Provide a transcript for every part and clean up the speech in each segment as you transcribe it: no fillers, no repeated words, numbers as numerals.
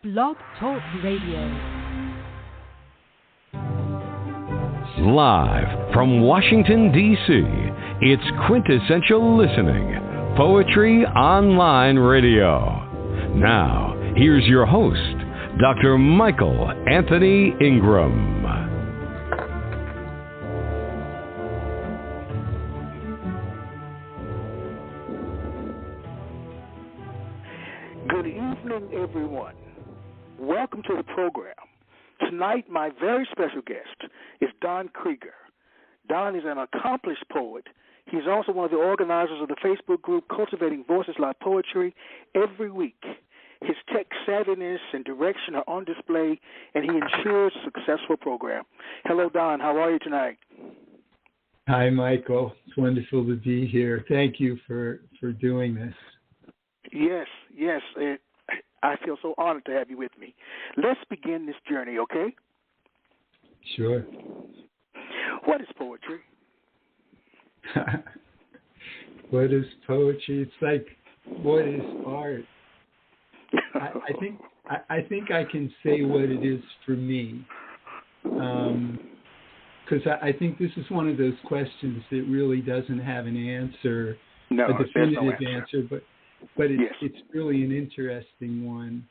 Blog Talk Radio. Live from Washington, D.C., it's Quintessential Listening, Poetry Online Radio. Now, here's your host, Dr. Michael Anthony Ingram. Good evening, everyone. Welcome to the program. Tonight, my very special guest is Don Krieger. Don is an accomplished poet. He's also one of the organizers of the Facebook group Cultivating Voices Like Poetry. Every week, his tech savviness and direction are on display, and he ensures a successful program. Hello, Don. How are you tonight? Hi, Michael. It's wonderful to be here. Thank you for doing this. Yes. I feel so honored to have you with me. Let's begin this journey, okay? Sure. What is poetry? What is poetry? It's like, what is art? I think I can say what it is for me, because I think this is one of those questions that really doesn't have an answer, a definitive answer, but it's really an interesting one.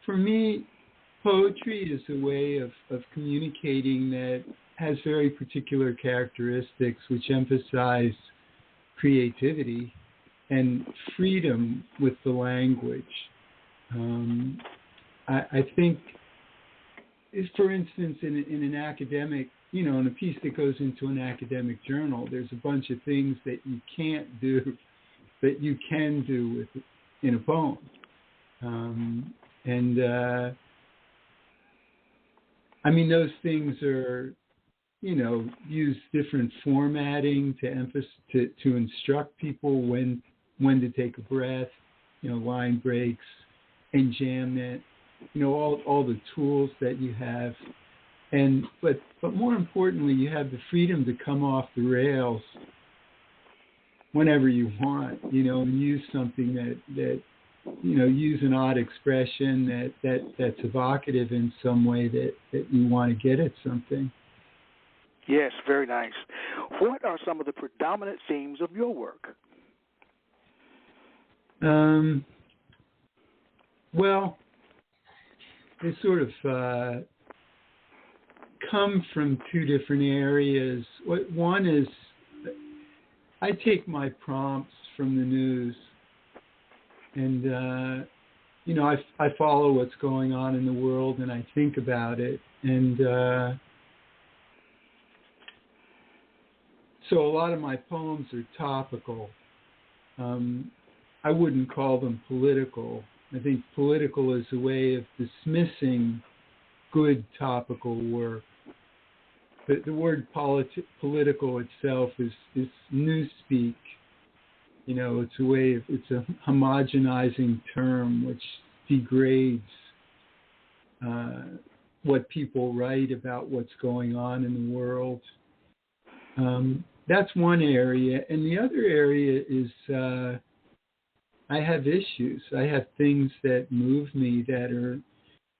For me, poetry is a way of communicating that has very particular characteristics which emphasize creativity and freedom with the language. I think, for instance, in an academic, in a piece that goes into an academic journal, there's a bunch of things that you can't do that you can do in a poem. Those things are, use different formatting to instruct people when to take a breath, line breaks and jam it, all the tools that you have. But more importantly, you have the freedom to come off the rails whenever you want, and use something that use an odd expression that's evocative in some way that you want to get at something. Yes, very nice. What are some of the predominant themes of your work? Well, they sort of come from two different areas. One is, I take my prompts from the news, and I follow what's going on in the world, and I think about it, and so a lot of my poems are topical. I wouldn't call them political. I think political is a way of dismissing good topical work. The word political itself is newspeak. It's a homogenizing term which degrades what people write about what's going on in the world. That's one area. And the other area is I have issues. I have things that move me, that are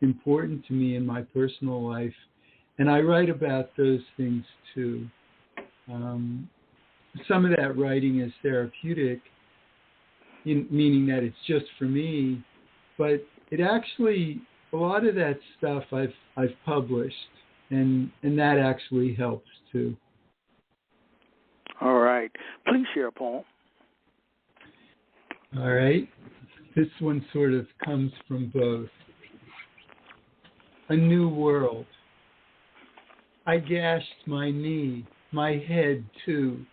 important to me in my personal life. And I write about those things too. Some of that writing is therapeutic, meaning that it's just for me. But it actually, a lot of that stuff I've published, and that actually helps too. All right. Please share a poem. All right. This one sort of comes from both. A New World. I gashed my knee, my head too,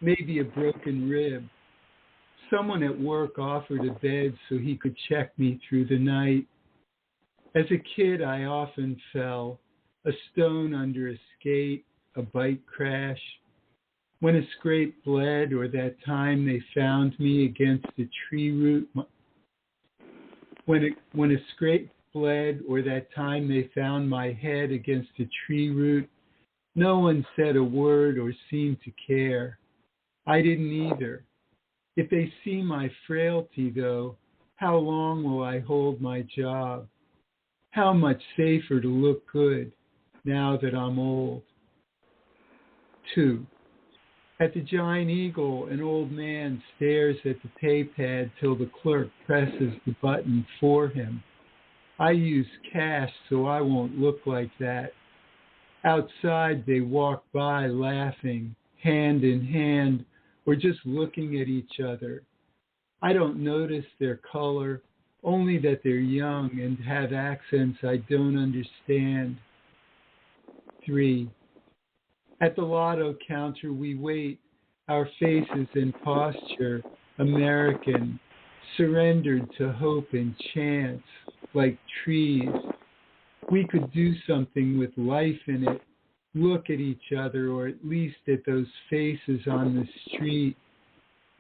maybe a broken rib. Someone at work offered a bed so he could check me through the night. As a kid, I often fell, a stone under a skate, a bike crash. When a scrape bled, or that time they found me against a tree root. When a scrape bled, or that time they found my head against a tree root, no one said a word or seemed to care. I didn't either. If they see my frailty, though, How long will I hold my job? How much safer to look good now that I'm old? 2. At the Giant Eagle, an old man stares at the pay pad till the clerk presses the button for him. I use cash so I won't look like that. Outside, they walk by laughing, hand in hand, or just looking at each other. I don't notice their color, only that they're young and have accents I don't understand. 3. At the lotto counter, we wait, our faces and posture, American, surrendered to hope and chance, like trees. We could do something with life in it, look at each other, or at least at those faces on the street.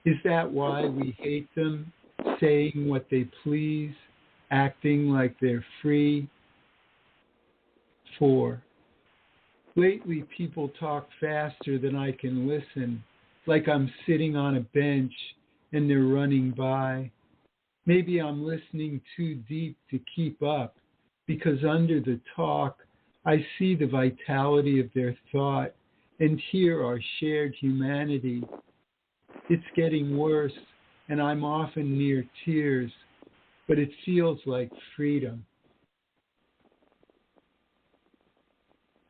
Is that why we hate them, saying what they please, acting like they're free? 4. Lately, people talk faster than I can listen, like I'm sitting on a bench and they're running by. Maybe I'm listening too deep to keep up, because under the talk, I see the vitality of their thought and hear our shared humanity. It's getting worse, and I'm often near tears, but it feels like freedom.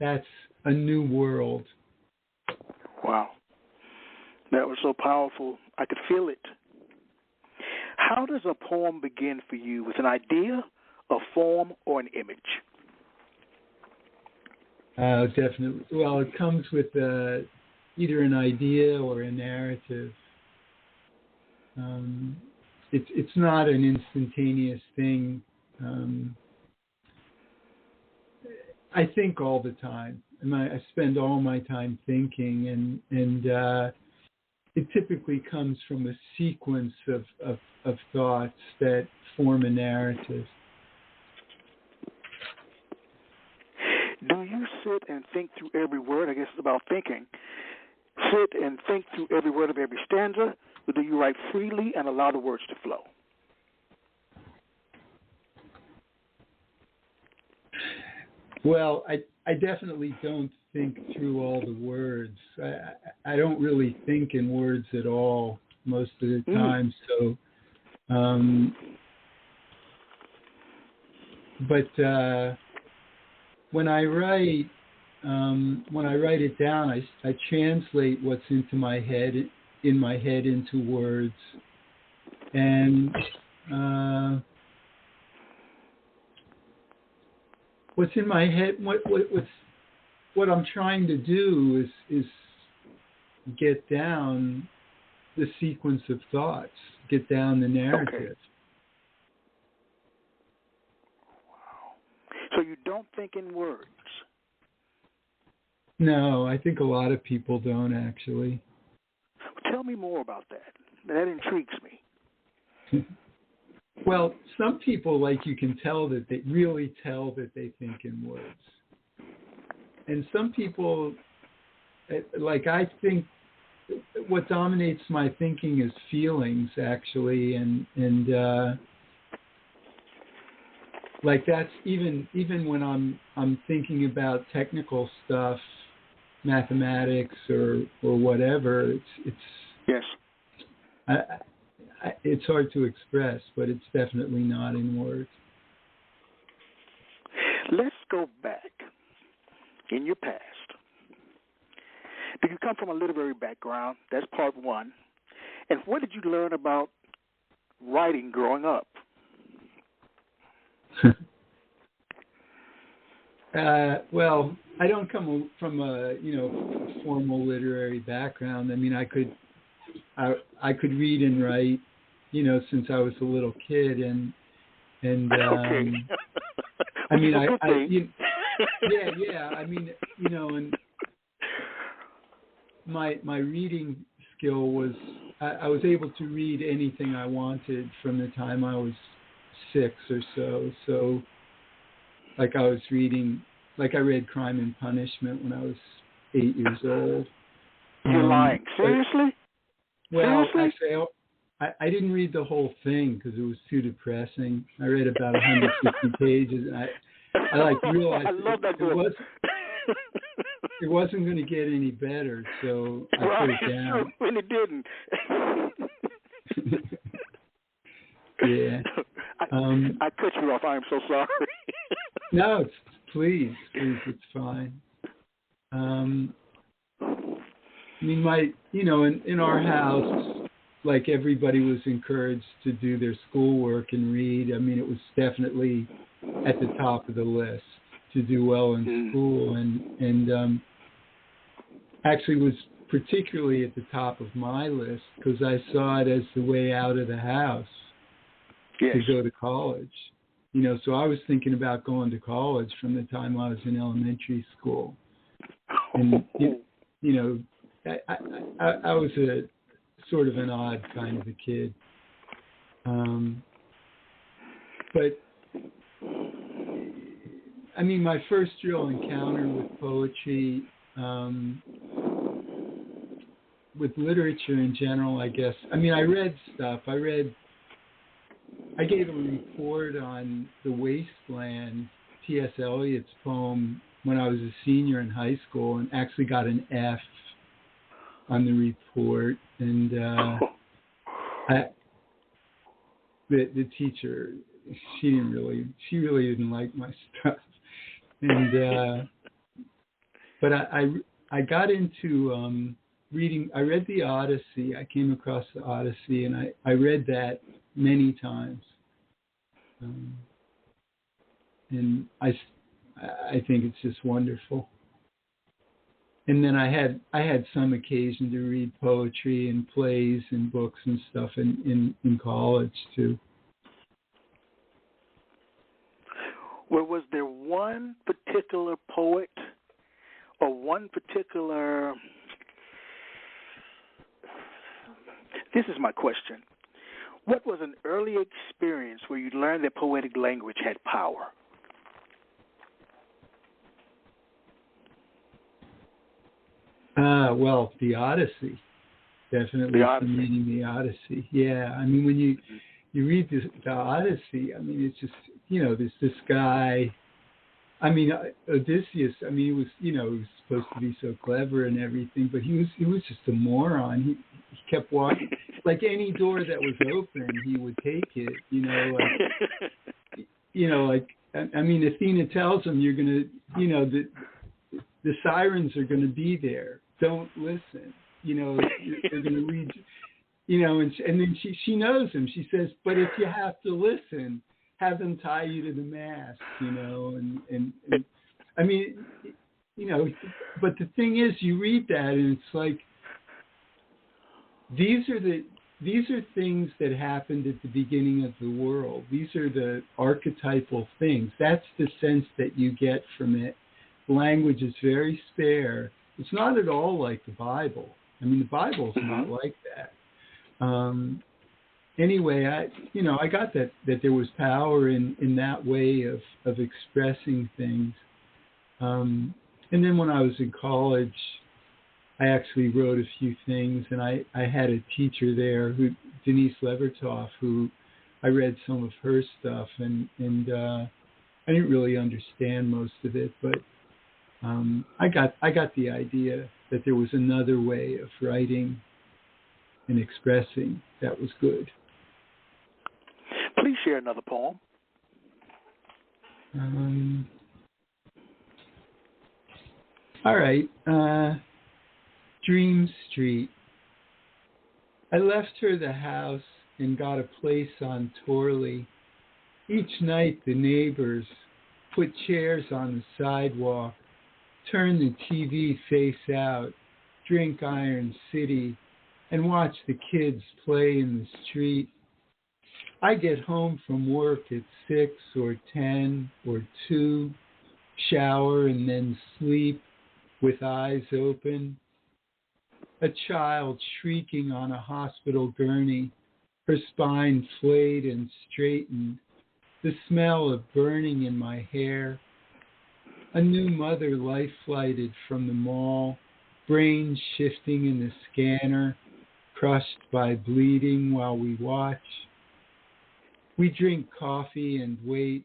That's a new world. Wow. That was so powerful. I could feel it. How does a poem begin for you? With an idea, a form, or an image? Definitely. Well, it comes with either an idea or a narrative. It's not an instantaneous thing. I think all the time. I spend all my time thinking, and it typically comes from a sequence of thoughts that form a narrative. Do you sit and think through every word? I guess it's about thinking. Sit and think through every word of every stanza, or do you write freely and allow the words to flow? Well, I definitely don't think through all the words. I don't really think in words at all most of the time. So, but when I write it down, I translate what's in my head into words, and what's in my head, what I'm trying to do is get down the sequence of thoughts, get down the narrative. Okay. Wow. So you don't think in words? No, I think a lot of people don't, actually. Tell me more about that. That intrigues me. Well, some people, like, you can tell that they really tell that they think in words. And some people, like, I think what dominates my thinking is feelings, actually, and like, that's even when I'm thinking about technical stuff, mathematics or whatever, it's yes. It's hard to express, but it's definitely not in words. Let's go back in your past. Did you come from a literary background? That's part one. And what did you learn about writing growing up? Well, I don't come from a formal literary background. I mean, I could read and write, since I was a little kid, and okay. I mean, yeah. I mean, and my reading skill was I was able to read anything I wanted from the time I was 6 or so. So, like, I read Crime and Punishment when I was 8 years old. You're lying. Seriously? Well, Seriously? actually, I didn't read the whole thing because it was too depressing. I read about 150 pages, and I like realized I love that book. It wasn't going to get any better, so I put it down. True, and it didn't. Yeah. I cut you off. I am so sorry. No, please, it's fine. I mean, in our house, like everybody was encouraged to do their schoolwork and read. I mean, it was definitely at the top of the list to do well in school, and actually was particularly at the top of my list because I saw it as the way out of the house to go to college. So I was thinking about going to college from the time I was in elementary school. And, I was a sort of an odd kind of a kid. But, I mean, my first real encounter with poetry, with literature in general, I guess. I mean, I read stuff. I gave a report on The Wasteland, T.S. Eliot's poem, when I was a senior in high school, and actually got an F on the report. And the teacher, she really didn't like my stuff. And but I got into reading. I read the Odyssey. I came across the Odyssey, and I read that many times. And I think it's just wonderful. And then I had some occasion to read poetry and plays and books and stuff in college too. Well, was there one particular poet or one particular... This is my question. What was an early experience where you learned that poetic language had power? Well, the Odyssey. Definitely reading the Odyssey. Yeah, I mean, when you read the Odyssey, I mean, it's just, there's this guy. I mean, Odysseus, I mean, he was supposed to be so clever and everything, but he was just a moron. He kept walking. Like any door that was open, he would take it, I mean, Athena tells him, you're going to, the sirens are going to be there. Don't listen. They're going to read, and then she knows him. She says, but if you have to listen, have them tie you to the mast, and I mean, but the thing is, you read that and it's like, these are things that happened at the beginning of the world. These are the archetypal things. That's the sense that you get from it. Language is very spare. It's not at all like the Bible. I mean, the Bible's not like that. Anyway, I got that there was power in that way of expressing things. And then when I was in college, I actually wrote a few things, and I had a teacher there, Denise Levertov, who I read some of her stuff, and I didn't really understand most of it, but I got the idea that there was another way of writing and expressing that was good. Please share another poem. All right. Dream Street. I left her the house and got a place on Torley. Each night the neighbors put chairs on the sidewalk, turn the TV face out, drink Iron City, and watch the kids play in the street. I get home from work at 6 or 10 or 2, shower and then sleep with eyes open. A child shrieking on a hospital gurney, her spine flayed and straightened, the smell of burning in my hair. A new mother life-flighted from the mall, brain shifting in the scanner, crushed by bleeding while we watch. We drink coffee and wait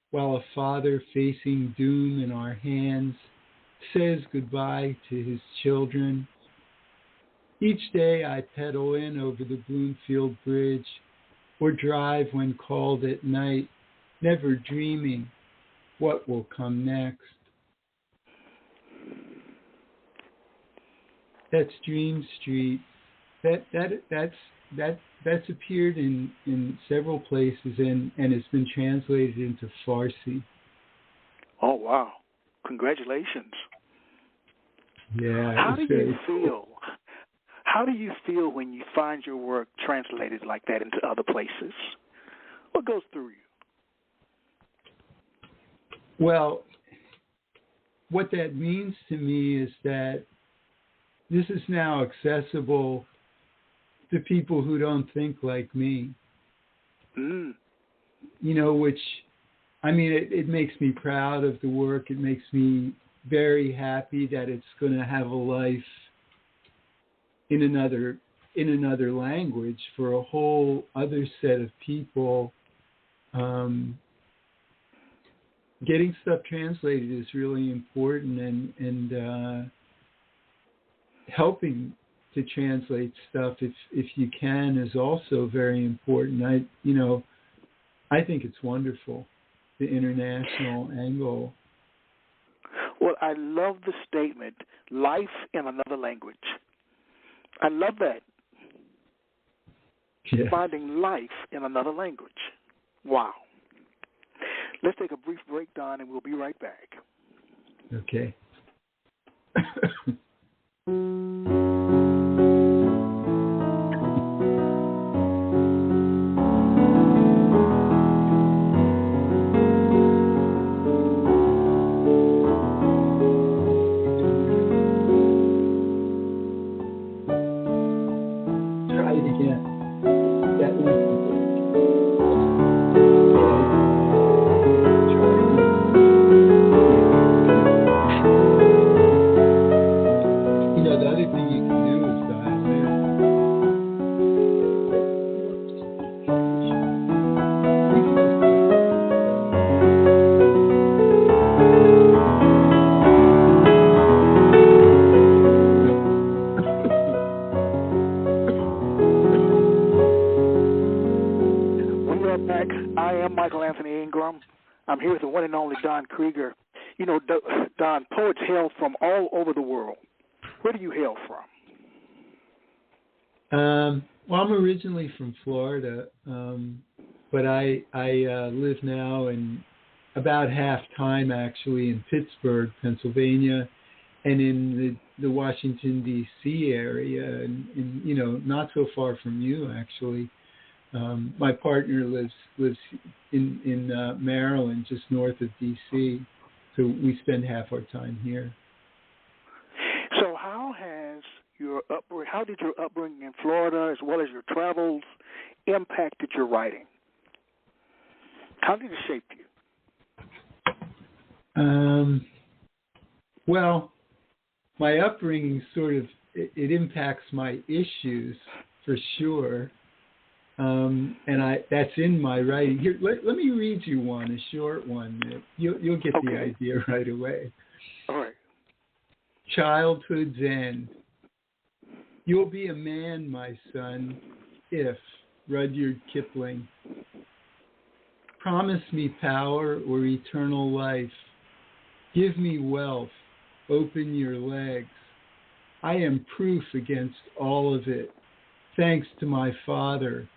while a father facing doom in our hands says goodbye to his children. Each day I pedal in over the Bloomfield Bridge or drive when called at night, never dreaming what will come next. That's Dream Street. That's appeared in several places and has been translated into Farsi. Oh, wow. Congratulations. Yeah. How do you feel? How do you feel when you find your work translated like that into other places? What goes through you? Well, what that means to me is that this is now accessible to people who don't think like me. Mm. You know, which, I mean, it makes me proud of the work. It makes me very happy that it's going to have a life in another language for a whole other set of people. Getting stuff translated is really important, and helping to translate stuff if you can is also very important. I think it's wonderful, the international angle. Well, I love the statement, life in another language. I love that. Yeah. Finding life in another language. Wow. Let's take a brief break, Don, and we'll be right back. Okay. I'm here with the one and only Don Krieger. You know, Don, poets hail from all over the world. Where do you hail from? Well, I'm originally from Florida, but I live now in about half time actually in Pittsburgh, Pennsylvania, and in the Washington D.C. area, and you know, not so far from you actually. My partner lives in Maryland, just north of D.C., so we spend half our time here. So how did your upbringing in Florida, as well as your travels, impacted your writing? How did it shape you? Well, my upbringing it impacts my issues for sure. And that's in my writing. Here, let me read you one, a short one. You'll get the idea right away. All right. Childhood's End. You'll be a man, my son, if, Rudyard Kipling. Promise me power or eternal life. Give me wealth. Open your legs. I am proof against all of it, thanks to my father,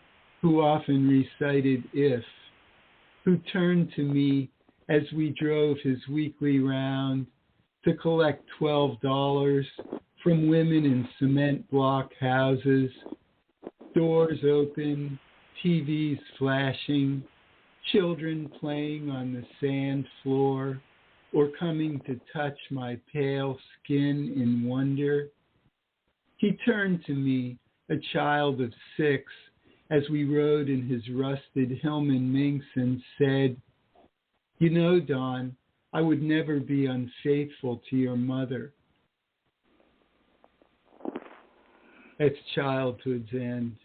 who often recited If, who turned to me as we drove his weekly round to collect $12 from women in cement block houses, doors open, TVs flashing, children playing on the sand floor or coming to touch my pale skin in wonder. He turned to me, a child of 6, as we rode in his rusted Hillman Minx and said, "You know, Don, I would never be unfaithful to your mother." It's childhood's end.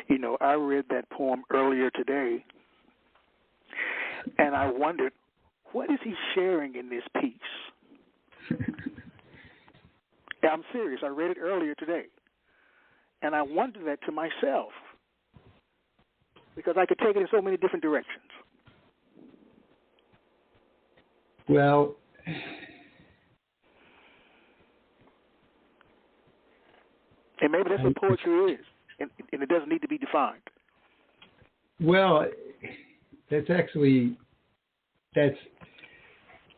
You know, I read that poem earlier today, and I wondered, what is he sharing in this piece? I'm serious. I read it earlier today, and I wondered that to myself because I could take it in so many different directions. Well, and maybe that's what poetry is, and it doesn't need to be defined. Well, that's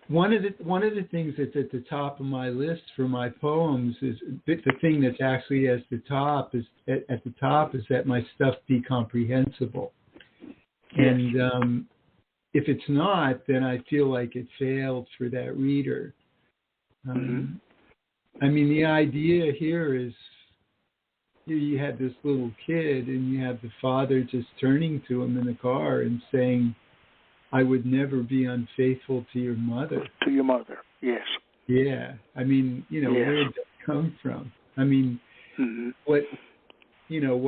one of the things that's at the top of my list for my poems is the thing that's actually at the top is that my stuff be comprehensible. Yes. And if it's not, then I feel like it failed for that reader. I mean, the idea here is you have this little kid and you have the father just turning to him in the car and saying, I would never be unfaithful to your mother. To your mother, yes. Yeah. I mean, yes. Where did that come from? I mean, what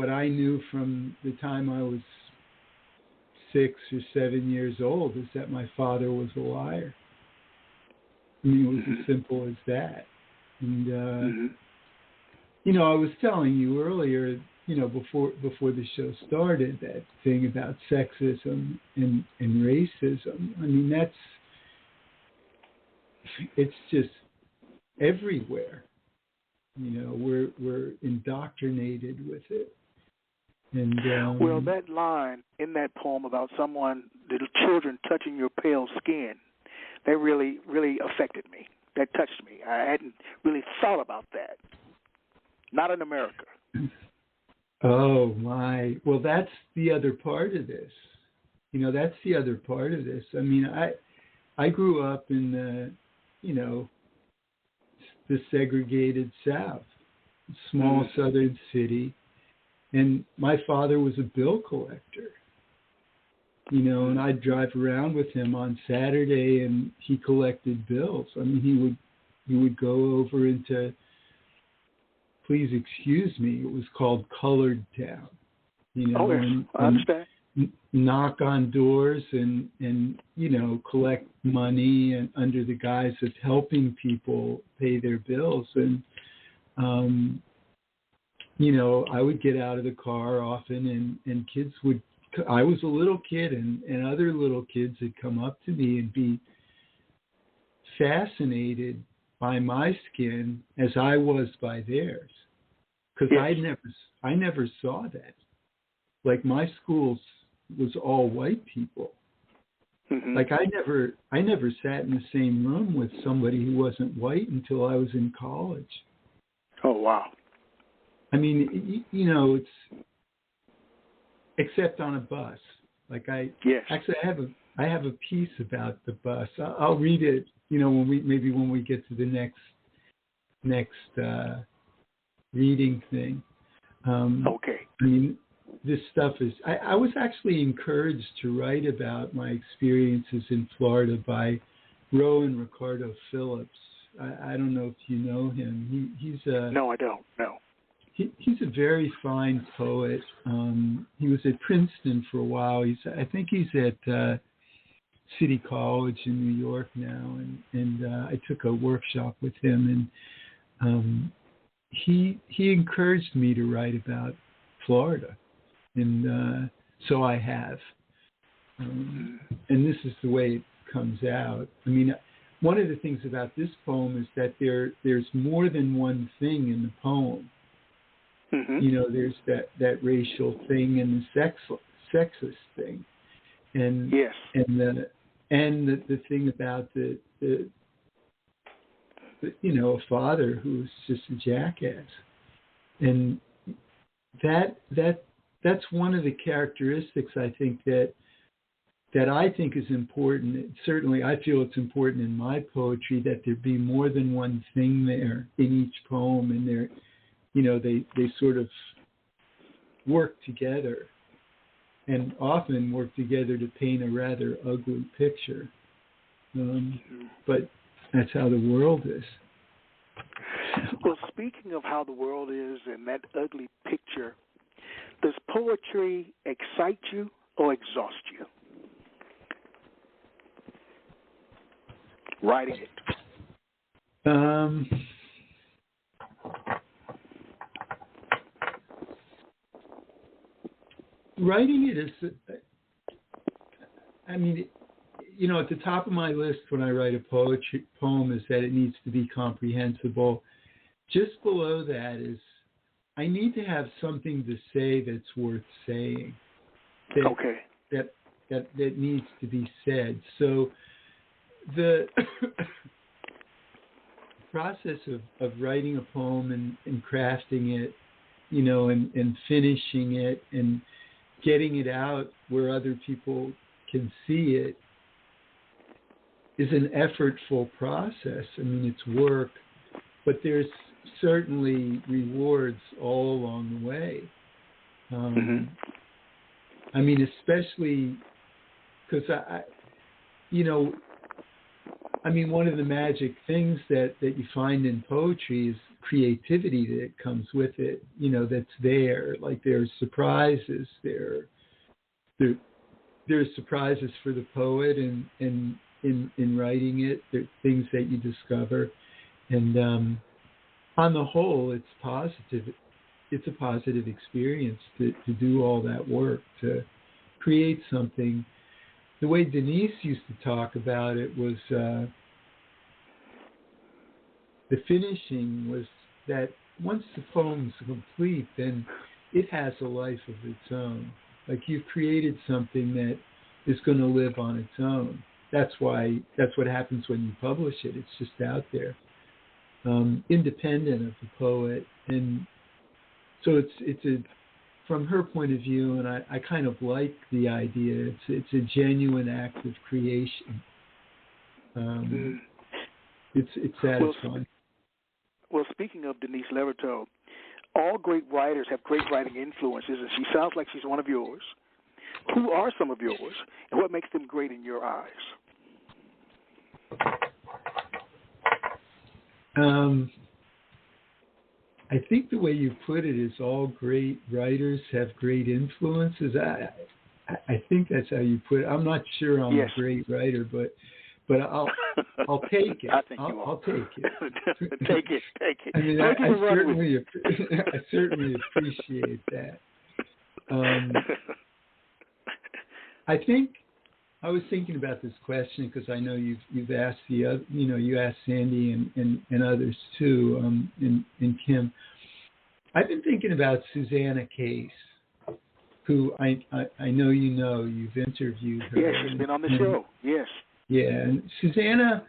I knew from the time I was 6 or 7 years old is that my father was a liar. I mean, it was as simple as that. And, I was telling you earlier, before the show started, that thing about sexism and racism. I mean, it's just everywhere. We're indoctrinated with it. And well, that line in that poem about the children touching your pale skin, that really, really affected me. That touched me. I hadn't really thought about that. Not in America. Oh, my. Well, that's the other part of this. That's the other part of this. I mean, I grew up in the segregated South, small southern city, and my father was a bill collector. And I'd drive around with him on Saturday, and he collected bills. I mean, he would go over into, please excuse me, it was called Colored Town. I understand. Knock on doors and collect money and under the guise of helping people pay their bills. And I would get out of the car often, and kids would. I was a little kid, and other little kids would come up to me and be fascinated by my skin as I was by theirs, because I never saw that. Like, my school was all white people. Like, I never sat in the same room with somebody who wasn't white until I was in college. Oh, wow. I mean, it's except on a bus. Like, I have a piece about the bus. I'll read it. When we get to the next reading thing. Okay. I mean, this stuff is. I was actually encouraged to write about my experiences in Florida by Rowan Ricardo Phillips. I don't know if you know him. He's a. No, I don't. No. He's a very fine poet. He was at Princeton for a while. I think he's at City College in New York now, and I took a workshop with him, and he encouraged me to write about Florida, and so I have. And this is the way it comes out. I mean, one of the things about this poem is that there's more than one thing in the poem. There's that racial thing and the sexist thing, and yes, and the thing about the a father who's just a jackass, and that's one of the characteristics I think that I think is important. Certainly, I feel it's important in my poetry that there be more than one thing there in each poem, and there. They sort of work together, and often work together to paint a rather ugly picture. But that's how the world is. Well, speaking of how the world is and that ugly picture, does poetry excite you or exhaust you? Writing it. Writing it is, I mean, you know, at the top of my list when I write a poem is that it needs to be comprehensible. Just below that is I need to have something to say that's worth saying. That needs to be said. So the process of writing a poem and crafting it, you know, and finishing it and getting it out where other people can see it is an effortful process. I mean, it's work, but there's certainly rewards all along the way. I mean, especially because one of the magic things that you find in poetry is creativity that comes with it, you know, that's there. Like there's surprises, there's surprises for the poet and in writing it, there's things that you discover. And on the whole, it's positive. It's a positive experience to do all that work, to create something. The way Denise used to talk about it was the finishing was that once the poem's complete, then it has a life of its own. Like you've created something that is going to live on its own. That's what happens when you publish it. It's just out there, independent of the poet. And so it's from her point of view, and I kind of like the idea. It's a genuine act of creation. It's satisfying. Well, speaking of Denise Levertov, all great writers have great writing influences, and she sounds like she's one of yours. Who are some of yours, and what makes them great in your eyes? I think the way you put it is all great writers have great influences. I think that's how you put it. I'm not sure I'm a great writer, but I'll take it. I think I'll take it. Take it. I mean, I certainly appreciate that. I think I was thinking about this question because I know you've asked you asked Sandy and others too, and Kim. I've been thinking about Susanna Case, who I know you've interviewed her. Yes, she's been on the show. Yes. Yeah, and Susanna,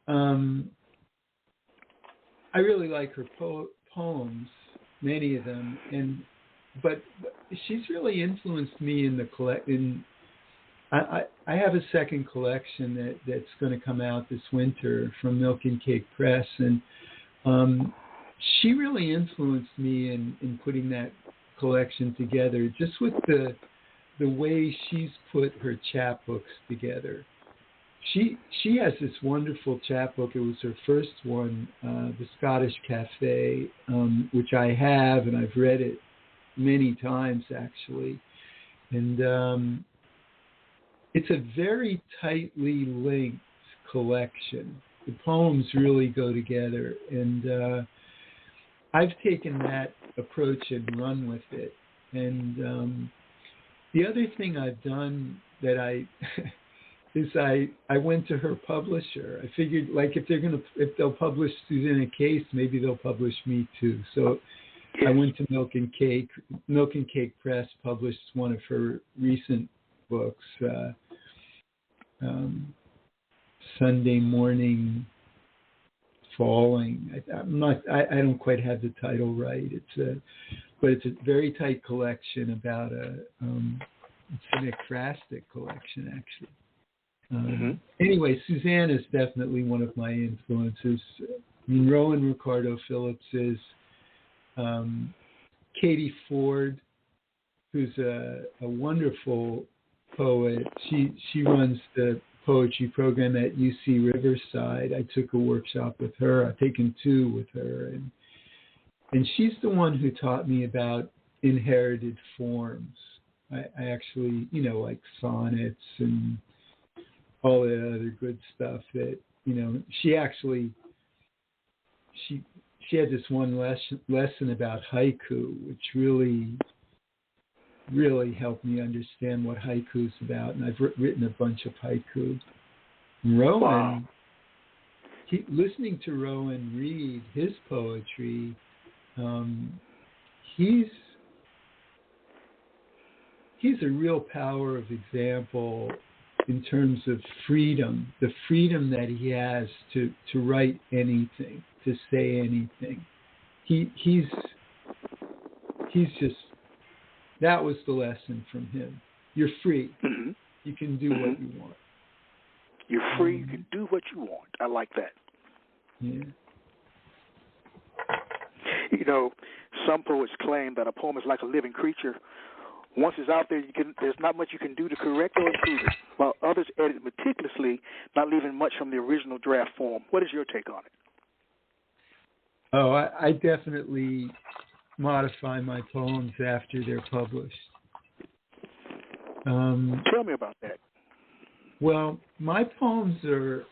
I really like her poems, many of them, but she's really influenced me in the collection. I have a second collection that's going to come out this winter from Milk and Cake Press, and she really influenced me in putting that collection together, just with the way she's put her chapbooks together. She has this wonderful chapbook. It was her first one, The Scottish Cafe, which I have, and I've read it many times actually, and it's a very tightly linked collection. The poems really go together, and I've taken that approach and run with it. And the other thing I've done that I went to her publisher. I figured, like, if they'll publish Susanna Case, maybe they'll publish me too. So I went to Milk and Cake Press, published one of her recent books, Sunday Morning Falling. I don't quite have the title right. But it's a very tight collection about it's an ekphrastic collection actually. Anyway, Suzanne is definitely one of my influences. I mean, Rowan Ricardo Phillips is. Katie Ford, who's a wonderful poet. She runs the poetry program at UC Riverside. I took a workshop with her. I've taken 2 with her, and she's the one who taught me about inherited forms. I actually, like sonnets and all that other good stuff that, she had this one lesson about haiku, which really helped me understand what haiku is about. And I've written a bunch of haiku. And Rowan, wow. Listening to Rowan read his poetry, he's a real power of example in terms of freedom, the freedom that he has to write anything, to say anything. He's just, that was the lesson from him. You're free. Mm-hmm. You can do what you want. You're free. You can do what you want. I like that. Yeah. Some poets claim that a poem is like a living creature. Once it's out there, there's not much you can do to correct or improve it, while others edit meticulously, not leaving much from the original draft form. What is your take on it? Oh, I definitely modify my poems after they're published. Tell me about that. Well, my poems are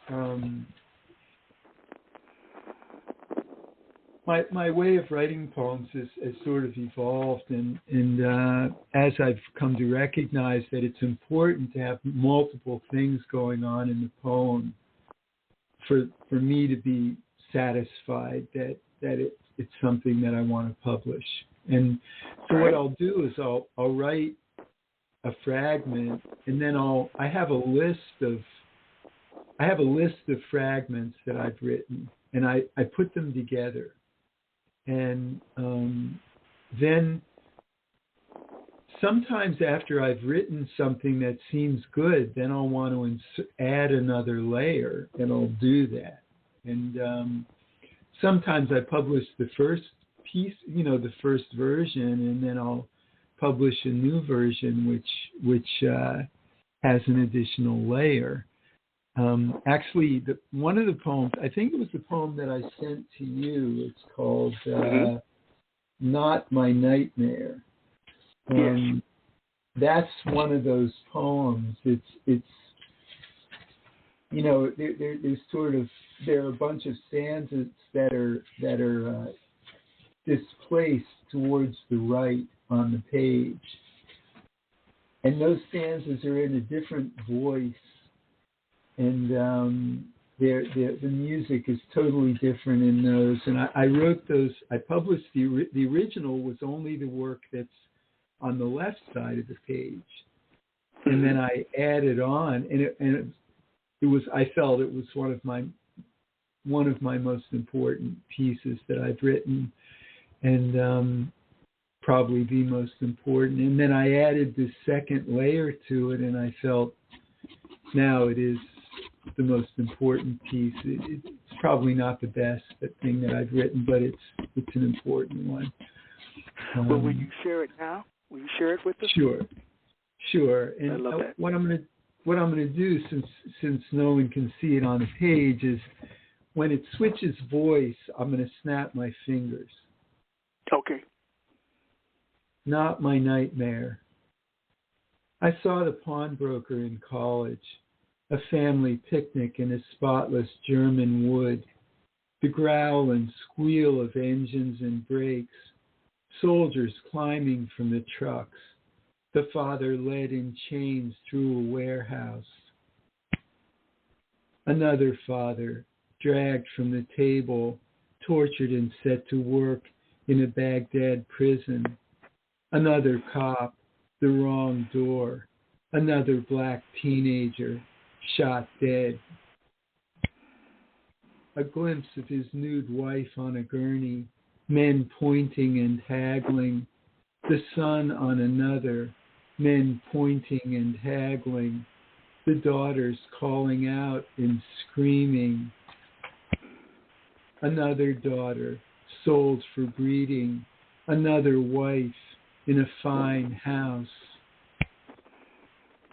my way of writing poems has sort of evolved, and as I've come to recognize that it's important to have multiple things going on in the poem for me to be satisfied that it's something that I want to publish. And so what I'll do is I'll write a fragment, and then I have a list of fragments that I've written, and I put them together. And then sometimes after I've written something that seems good, then I'll want to add another layer, and I'll do that. And sometimes I publish the first piece, the first version, and then I'll publish a new version which has an additional layer. Actually, one of the poems, I think it was the poem that I sent to you. It's called "Not My Nightmare." Yes. That's one of those poems. It's there's sort of, there are a bunch of stanzas that are displaced towards the right on the page, and those stanzas are in a different voice. And the music is totally different in those. And I wrote those. I published the original was only the work that's on the left side of the page, and then I added on, and it was. I felt it was one of my most important pieces that I've written, and probably the most important. And then I added this second layer to it, and I felt now it is the most important piece. It's probably not the best thing that I've written, but it's an important one. Well, will you share it now? Will you share it with us? Sure. And I love that. What I'm gonna do, since no one can see it on the page, is when it switches voice, I'm gonna snap my fingers. Okay. Not my nightmare. I saw the pawnbroker in college. A family picnic in a spotless German wood, the growl and squeal of engines and brakes, soldiers climbing from the trucks, the father led in chains through a warehouse. Another father, dragged from the table, tortured and set to work in a Baghdad prison. Another cop, the wrong door. Another black teenager, shot dead. A glimpse of his nude wife on a gurney, men pointing and haggling, the son on another, men pointing and haggling, the daughters calling out and screaming. Another daughter, sold for breeding, another wife in a fine house.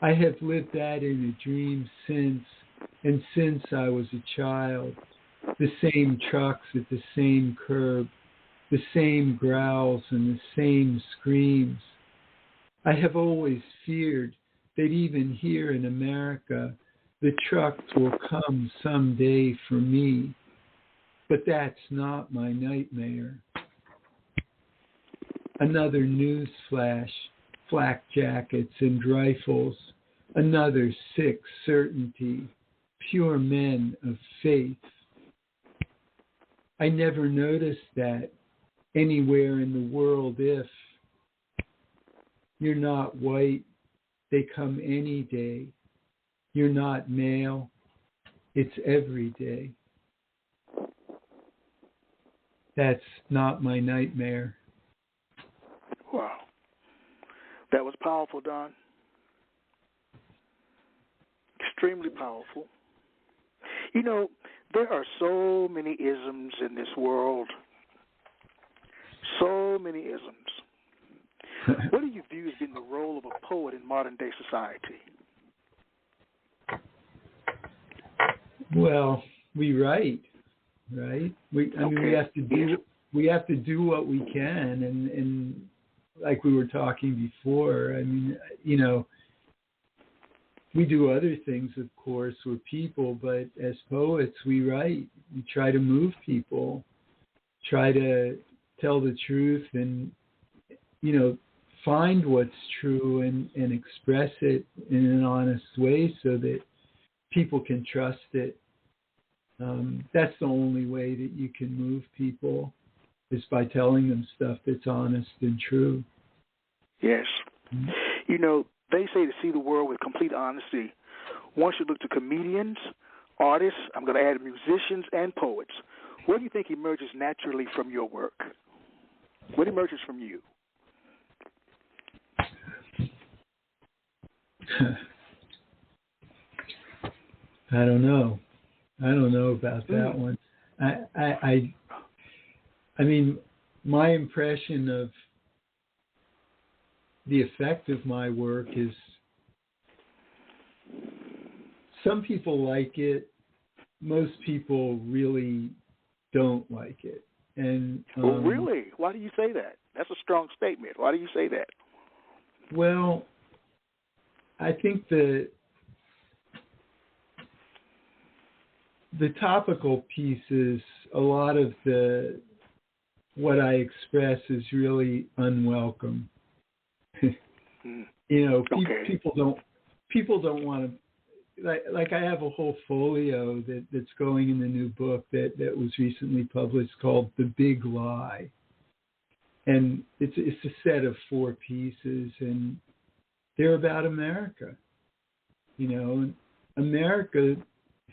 I have lived that in a dream since I was a child. The same trucks at the same curb, the same growls and the same screams. I have always feared that even here in America, the trucks will come someday for me. But that's not my nightmare. Another news flash, flak jackets and rifles, another sick certainty, pure men of faith. I never noticed that anywhere in the world. If you're not white, they come any day. You're not male, it's every day. That's not my nightmare. Wow. That was powerful, Don. Extremely powerful. You know, there are so many isms in this world. So many isms. What do you view as being the role of a poet in modern-day society? Well, we write, right? We have to do what we can, and like we were talking before. I mean, you know, we do other things, of course, we're people, but as poets, we write. We try to move people, try to tell the truth, and you know, find what's true and express it in an honest way so that people can trust it. That's the only way that you can move people, is by telling them stuff that's honest and true. Yes. Mm-hmm. You know, they say to see the world with complete honesty, one should look to comedians, artists, I'm going to add musicians, and poets. What do you think emerges naturally from your work? What emerges from you? I don't know about that one. I mean, my impression of the effect of my work is some people like it, most people really don't like it. And well, really? Why do you say that? That's a strong statement. Why do you say that? Well, I think the topical pieces, a lot of what I express is really unwelcome. You know, people don't want to. Like I have a whole folio that's going in the new book that was recently published called "The Big Lie," and it's a set of 4 pieces, and they're about America. You know, America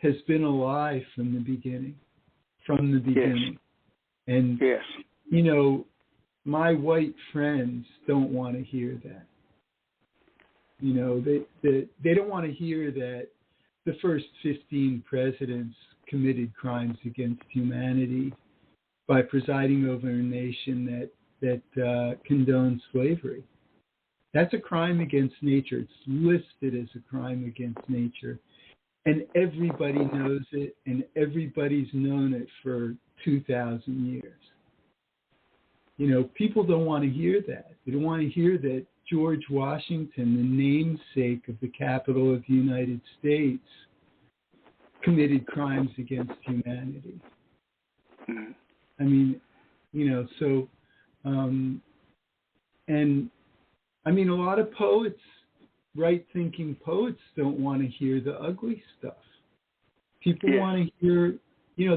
has been a lie from the beginning. Yes. And yes. You know, my white friends don't want to hear that. You know, they don't want to hear that the first 15 presidents committed crimes against humanity by presiding over a nation that condones slavery. That's a crime against nature. It's listed as a crime against nature. And everybody knows it, and everybody's known it for 2,000 years. You know, people don't want to hear that. They don't want to hear that George Washington, the namesake of the capital of the United States, committed crimes against humanity. I mean, you know, so, and I mean, a lot of poets, right-thinking poets, don't want to hear the ugly stuff. People want to hear, you know,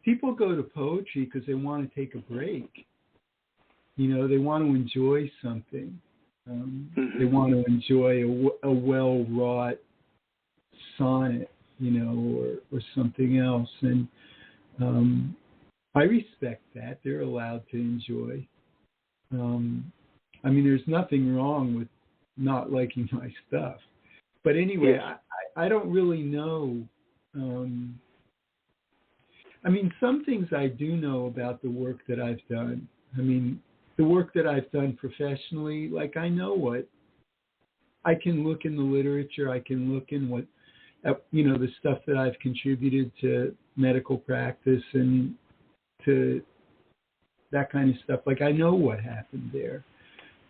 people go to poetry because they want to take a break. You know, they want to enjoy something. They want to enjoy a well-wrought sonnet, you know, or something else. And I respect that. They're allowed to enjoy. I mean, there's nothing wrong with not liking my stuff. But anyway, I don't really know. I mean, some things I do know about the work that I've done. I mean, the work that I've done professionally, like I know I can look in the literature. I can look in the stuff that I've contributed to medical practice and to that kind of stuff. Like, I know what happened there.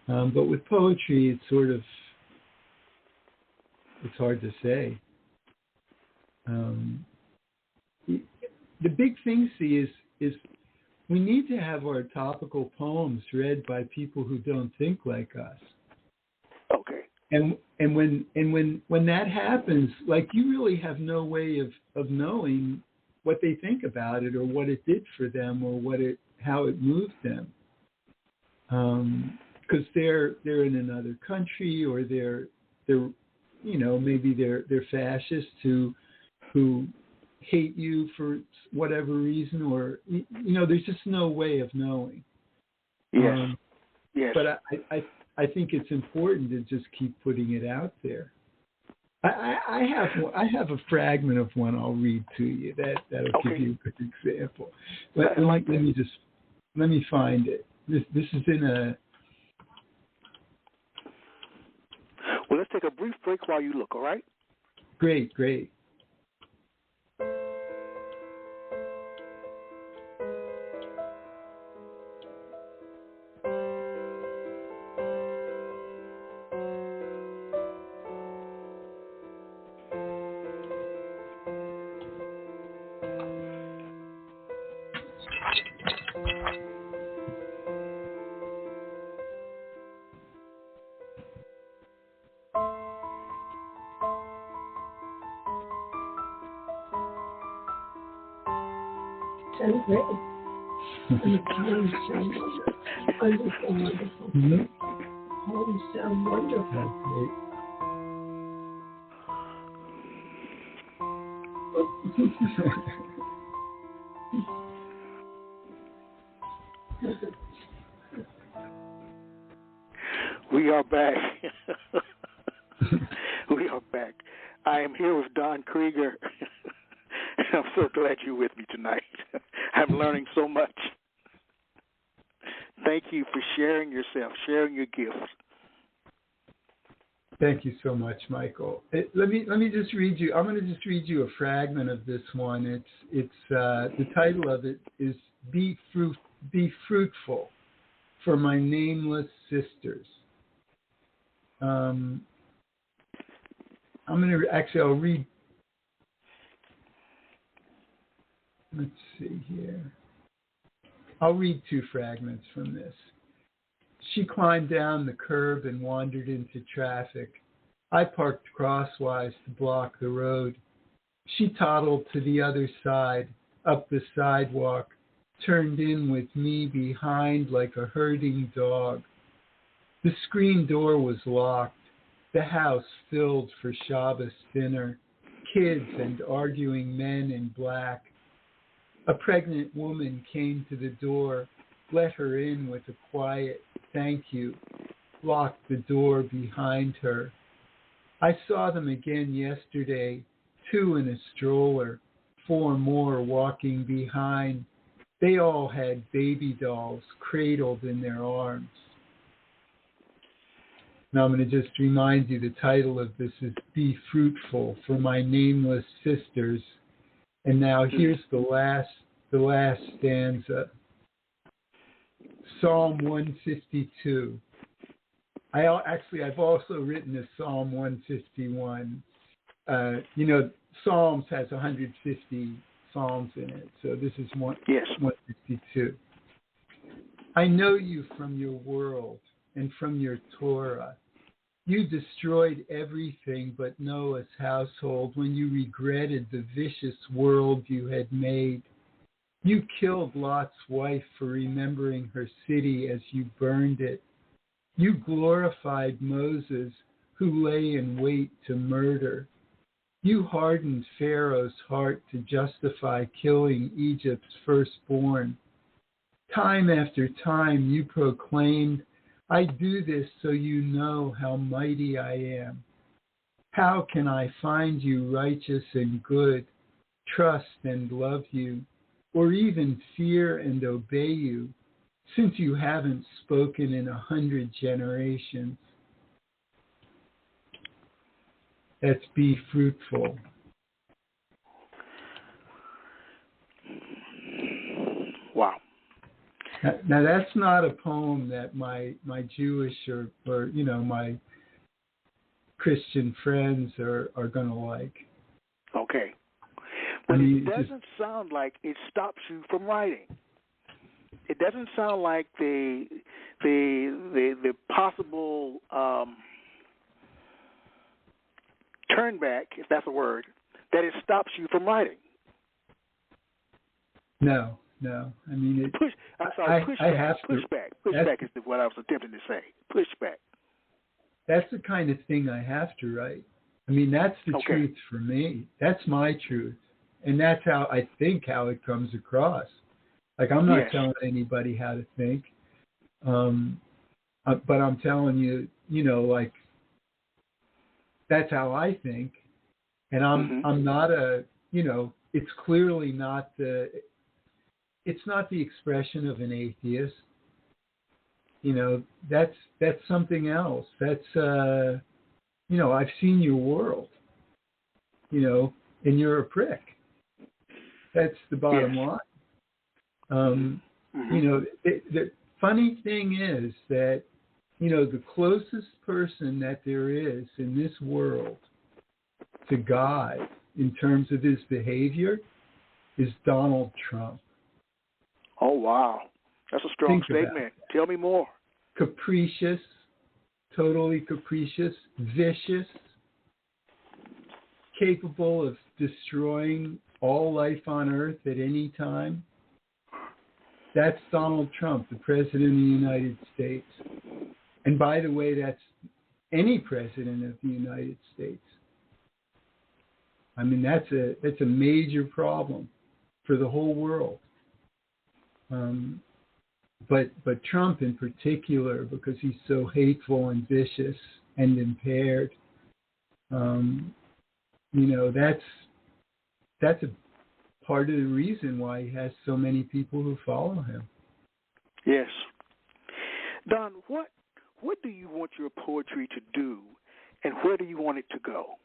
But with poetry, it's hard to say. The big thing, see, is we need to have our topical poems read by people who don't think like us. Okay. And when that happens, like, you really have no way of knowing what they think about it or what it did for them or how it moved them. Because they're in another country, or they're maybe they're fascists who hate you for whatever reason, or there's just no way of knowing. Yes. Yes. But I think it's important to just keep putting it out there. I have a fragment of one I'll read to you that'll give you a good example. Let me find it. This is in a. Well, let's take a brief break while you look. All right. Great. Poems sound wonderful. We are back. We are back. I am here with Don Krieger. I'm so glad you're with me tonight. I'm learning so much. Thank you for sharing yourself, sharing your gifts. Thank you so much, Michael. Let me just read you. I'm going to just read you a fragment of this one. It's the title of it is "Be Fruitful for My Nameless Sisters." I'll read. Let's see here. I'll read two fragments from this. She climbed down the curb and wandered into traffic. I parked crosswise to block the road. She toddled to the other side, up the sidewalk, turned in with me behind like a herding dog. The screen door was locked, the house filled for Shabbos dinner, kids and arguing men in black. A pregnant woman came to the door, let her in with a quiet "thank you," locked the door behind her. I saw them again yesterday, 2 in a stroller, 4 more walking behind. They all had baby dolls cradled in their arms. Now I'm going to just remind you the title of this is "Be Fruitful for My Nameless Sisters." And now here's the last stanza. Psalm 152. I've also written a Psalm 151. Psalms has 150 psalms in it, so this is 152. I know you from your world and from your Torah. You destroyed everything but Noah's household when you regretted the vicious world you had made. You killed Lot's wife for remembering her city as you burned it. You glorified Moses, who lay in wait to murder. You hardened Pharaoh's heart to justify killing Egypt's firstborn. Time after time you proclaimed, I do this so you know how mighty I am. How can I find you righteous and good, trust and love you, or even fear and obey you, since you haven't spoken in 100 generations? That's be fruitful. Wow. Now that's not a poem that my Jewish or my Christian friends are going to like. Okay. But it doesn't sound like it stops you from writing. It doesn't sound like the possible turn back, if that's a word, that it stops you from writing. No. I mean, pushback. Pushback is what I was attempting to say. Pushback. That's the kind of thing I have to write. I mean, that's the truth for me. That's my truth. And that's how it comes across. Like, I'm not telling anybody how to think. But I'm telling you, like, that's how I think. And I'm not it's clearly not it's not the expression of an atheist. That's something else. That's, I've seen your world, and you're a prick. That's the bottom line. The funny thing is that, the closest person that there is in this world to God in terms of his behavior is Donald Trump. Oh, wow. That's a strong statement. Tell me more. Capricious, totally capricious, vicious, capable of destroying all life on Earth at any time. That's Donald Trump, the President of the United States. And by the way, that's any President of the United States. I mean, that's a major problem for the whole world. But Trump in particular, because he's so hateful and vicious and impaired, that's a part of the reason why he has so many people who follow him. Yes. Don, what do you want your poetry to do, and where do you want it to go?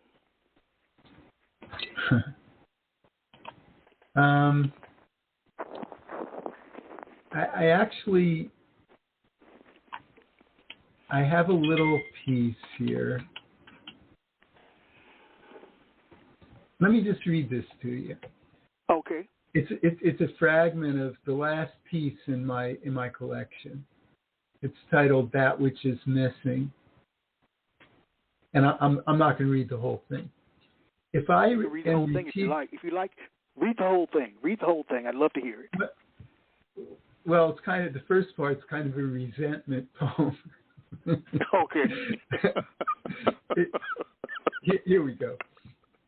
I have a little piece here. Let me just read this to you. Okay. It's a fragment of the last piece in my collection. It's titled "That Which Is Missing," and I'm not going to read the whole thing. You can read the whole thing if you like. If you like, read the whole thing. Read the whole thing. I'd love to hear it. Well, it's kind of the first part's kind of a resentment poem. Okay. Here we go.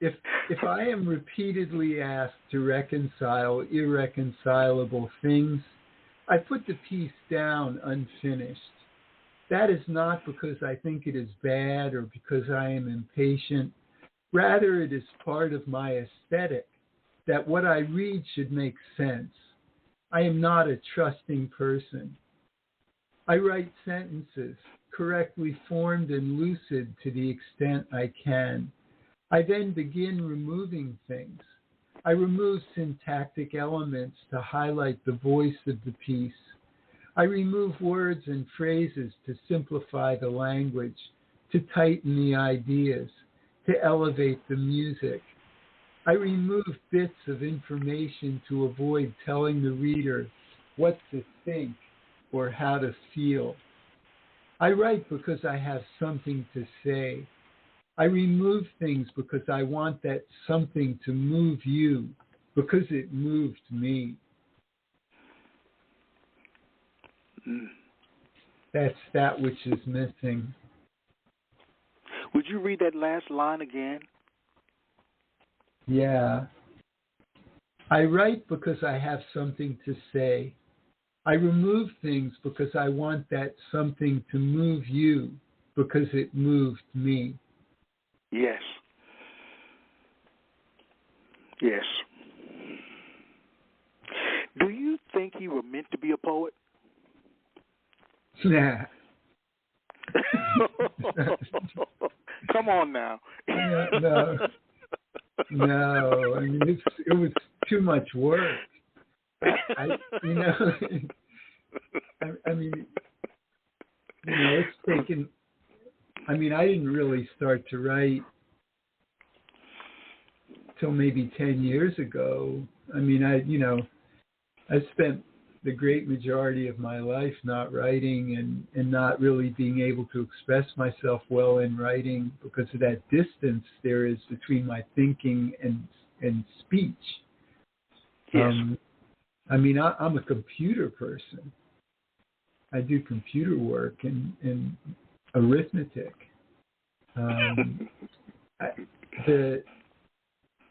If I am repeatedly asked to reconcile irreconcilable things, I put the piece down unfinished. That is not because I think it is bad or because I am impatient. Rather, it is part of my aesthetic that what I read should make sense. I am not a trusting person. I write sentences, correctly formed and lucid to the extent I can. I then begin removing things. I remove syntactic elements to highlight the voice of the piece. I remove words and phrases to simplify the language, to tighten the ideas, to elevate the music. I remove bits of information to avoid telling the reader what to think or how to feel. I write because I have something to say. I remove things because I want that something to move you, because it moved me. That's that which is missing. Would you read that last line again? Yeah. I write because I have something to say. I remove things because I want that something to move you, because it moved me. Yes. Yes. Do you think you were meant to be a poet? Nah. Come on now. No. I mean, it was too much work. I mean, it's taken. I mean, I didn't really start to write till maybe 10 years ago. I mean, I spent the great majority of my life not writing and not really being able to express myself well in writing because of that distance there is between my thinking and speech. Yes. I mean, I'm a computer person. I do computer work and arithmetic.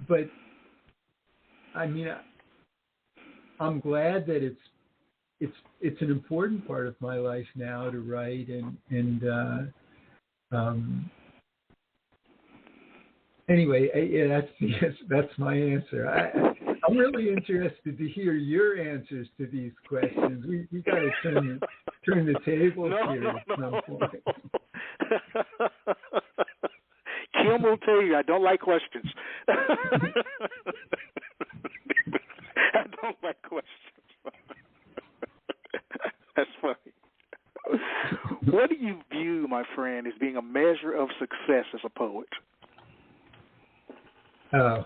But I mean, I'm glad that it's an important part of my life now to write anyway, that's my answer. I'm really interested to hear your answers to these questions. We got to turn the tables here at some point. Kim will tell you I don't like questions. I don't like questions. That's funny. What do you view, my friend, as being a measure of success as a poet? Oh.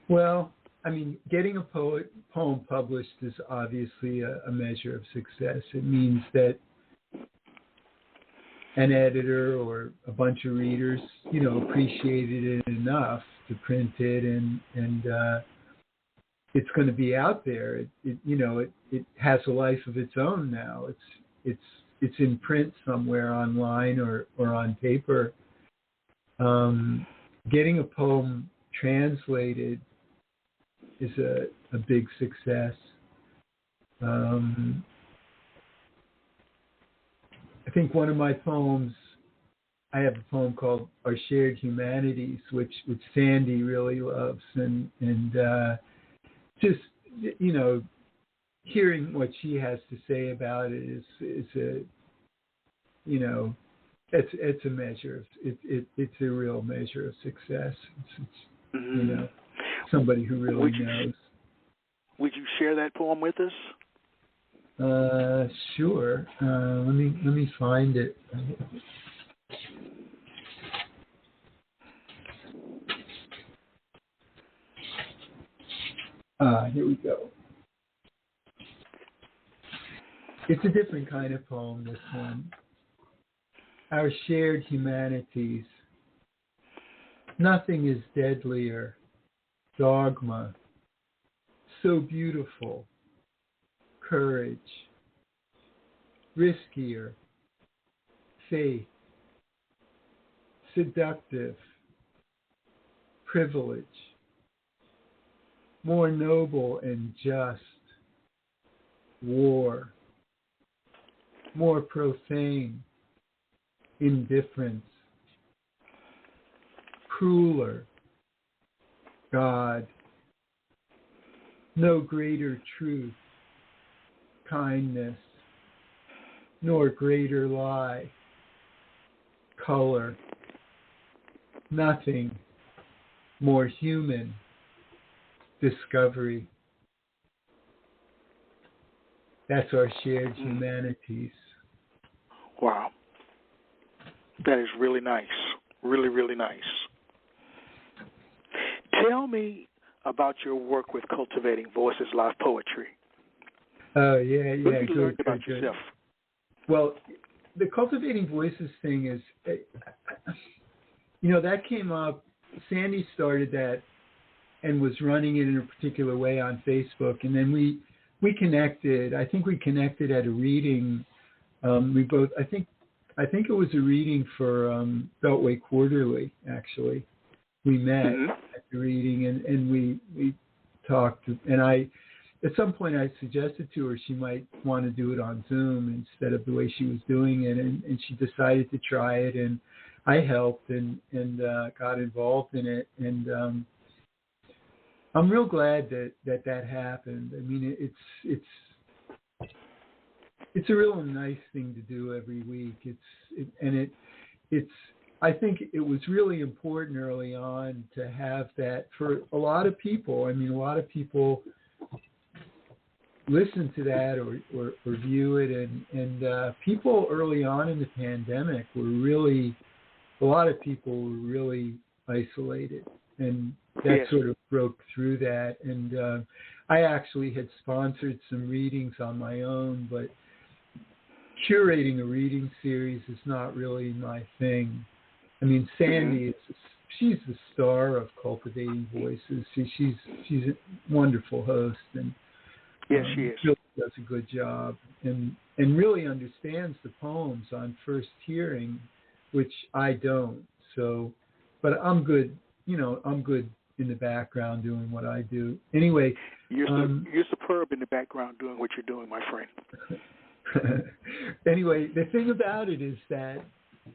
Well, I mean, getting a poem published is obviously a measure of success. It means that an editor or a bunch of readers, appreciated it enough to print it, and it's going to be out there. It has a life of its own now. It's in print somewhere online or on paper. Getting a poem translated is a big success. I think one of my poems, I have a poem called Our Shared Humanities, which Sandy really loves, and just hearing what she has to say about it is a it's a measure of it's a real measure of success. It's somebody who really knows. Would you share that poem with us? Sure. Let me find it. Here we go. It's a different kind of poem, this one. Our shared humanities. Nothing is deadlier. Dogma. So beautiful. Courage. Riskier. Faith. Seductive. Privilege. More noble and just. War. More profane. Indifference. Crueler. God. No greater truth. Kindness. Nor greater lie. Color. Nothing more human. Discovery. That's our shared humanities. Wow. That is really nice. Really, really nice. Tell me about your work with Cultivating Voices Live Poetry. Oh, yeah. What have you learned about yourself? Well, the Cultivating Voices thing is, that came up. Sandy started that and was running it in a particular way on Facebook, and then we connected. I think we connected at a reading. We both. I think it was a reading for Beltway Quarterly. Actually, we met at the reading, and we talked. And at some point, I suggested to her she might want to do it on Zoom instead of the way she was doing it, and she decided to try it, and I helped and got involved in it, and I'm real glad that happened. I mean, it's a real nice thing to do every week. I think it was really important early on to have that for a lot of people. I mean, a lot of people listen to that or view it, and people early on in the pandemic were really, a lot of people were really isolated, and that sort of broke through that. And I actually had sponsored some readings on my own, but curating a reading series is not really my thing. I mean, Sandy she's the star of Cultivating Voices. She's a wonderful host, and yes, she is. Really does a good job, and really understands the poems on first hearing, which I don't. So, but I'm good. I'm good in the background doing what I do. Anyway, you're superb in the background doing what you're doing, my friend. Anyway, the thing about it is that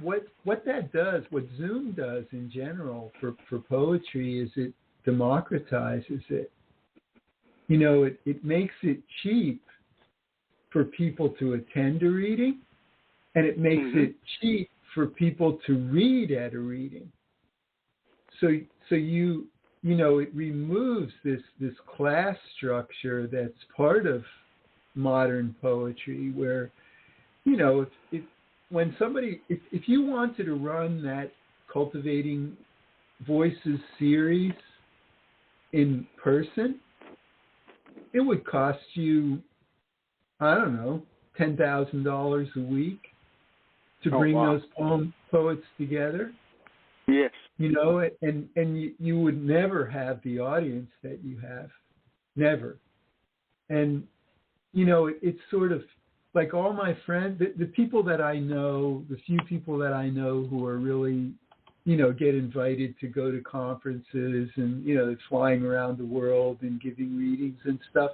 what that does, what Zoom does in general for poetry, is it democratizes it. It makes it cheap for people to attend a reading, and it makes it cheap for people to read at a reading. So it removes this class structure that's part of modern poetry, where if you wanted to run that Cultivating Voices series in person, it would cost you, I don't know, $10,000 a week to bring those poets together. Yes. And you would never have the audience that you have. Never. And, it's sort of like all my friends, the people that I know, the few people that I know who are really, get invited to go to conferences and, flying around the world and giving readings and stuff,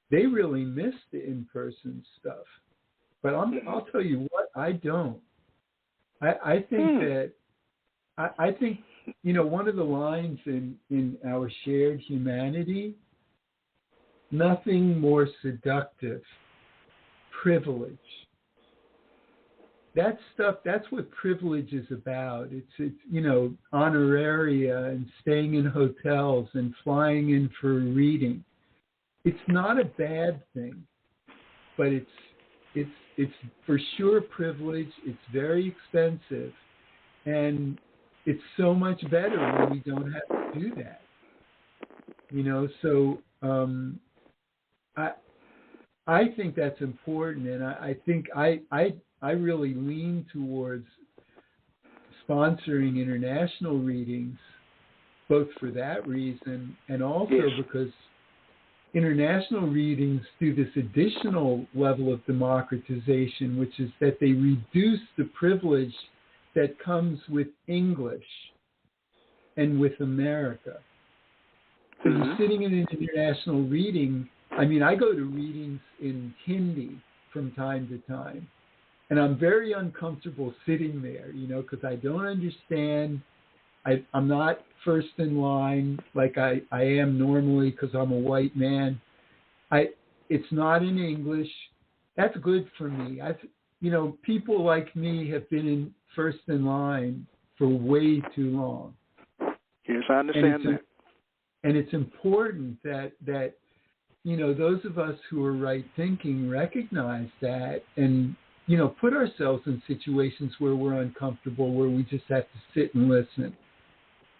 they really miss the in-person stuff. But I'll tell you what, I don't. I think that, I think, one of the lines in Our Shared Humanity, nothing more seductive, privilege. That stuff, that's what privilege is about. It's honoraria and staying in hotels and flying in for a reading. It's not a bad thing, but it's for sure privilege. It's very expensive, and it's so much better when we don't have to do that. So I think that's important, and I think I really lean towards sponsoring international readings, both for that reason and also because international readings do this additional level of democratization, which is that they reduce the privilege that comes with English and with America. So you're sitting in an international reading. I mean, I go to readings in Hindi from time to time, and I'm very uncomfortable sitting there, because I don't understand. I'm not first in line like I am normally because I'm a white man. It's not in English. That's good for me. People like me have been in first in line for way too long. Yes, I understand that. And it's important that those of us who are right-thinking recognize that and, put ourselves in situations where we're uncomfortable, where we just have to sit and listen.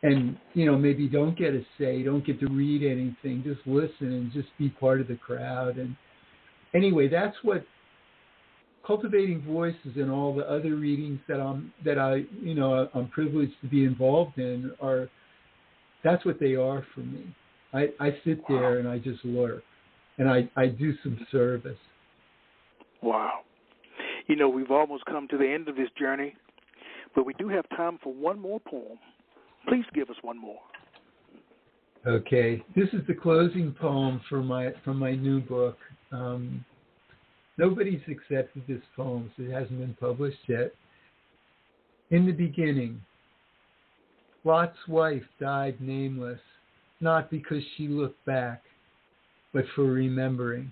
And, maybe don't get a say, don't get to read anything, just listen and just be part of the crowd. And anyway, that's what Cultivating Voices and all the other readings that I'm privileged to be involved in that's what they are for me. I sit there and I just lurk, and I do some service. Wow. We've almost come to the end of this journey, but we do have time for one more poem. Please give us one more. Okay. This is the closing poem from my new book. Nobody's accepted this poem, so it hasn't been published yet. In the beginning, Lot's wife died nameless, not because she looked back, but for remembering.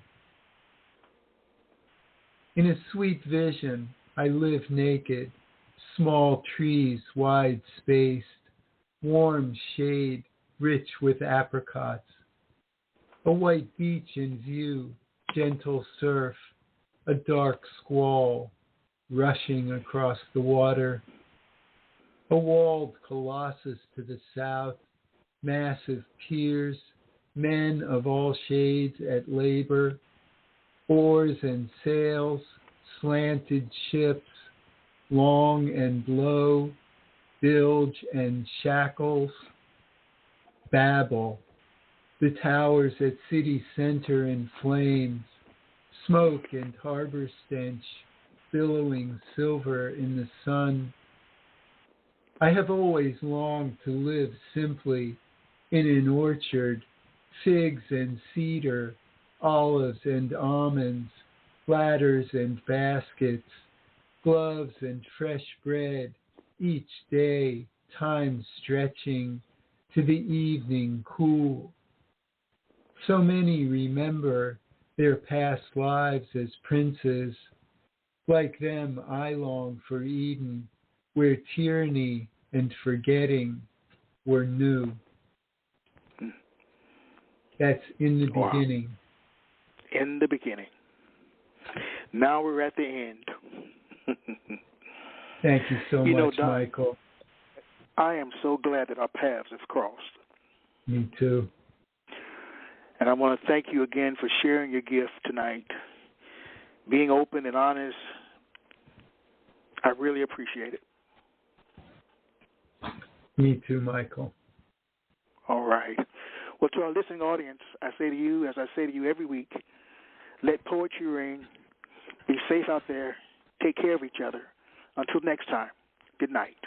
In a sweet vision, I live naked, small trees wide spaced, warm shade rich with apricots. A white beach in view, gentle surf, a dark squall rushing across the water. A walled colossus to the south, massive piers, men of all shades at labor, oars and sails, slanted ships, long and low, bilge and shackles. Babel, the towers at city center in flames, smoke and harbor stench, billowing silver in the sun. I have always longed to live simply in an orchard, figs and cedar, olives and almonds, ladders and baskets, gloves and fresh bread, each day, time stretching to the evening cool. So many remember their past lives as princes. Like them, I long for Eden, where tyranny and forgetting were new. That's in the beginning. In the beginning. Now we're at the end. Thank you so much, Don, Michael. I am so glad that our paths have crossed. Me too. And I want to thank you again for sharing your gift tonight, being open and honest. I really appreciate it. Me too, Michael. All right. Well, to our listening audience, I say to you, as I say to you every week, let poetry ring. Be safe out there. Take care of each other. Until next time, good night.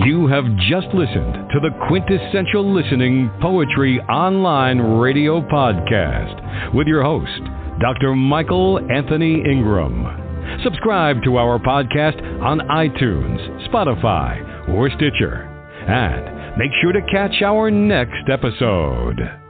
You have just listened to the Quintessential Listening Poetry Online Radio Podcast with your host, Dr. Michael Anthony Ingram. Subscribe to our podcast on iTunes, Spotify, or Stitcher. And make sure to catch our next episode.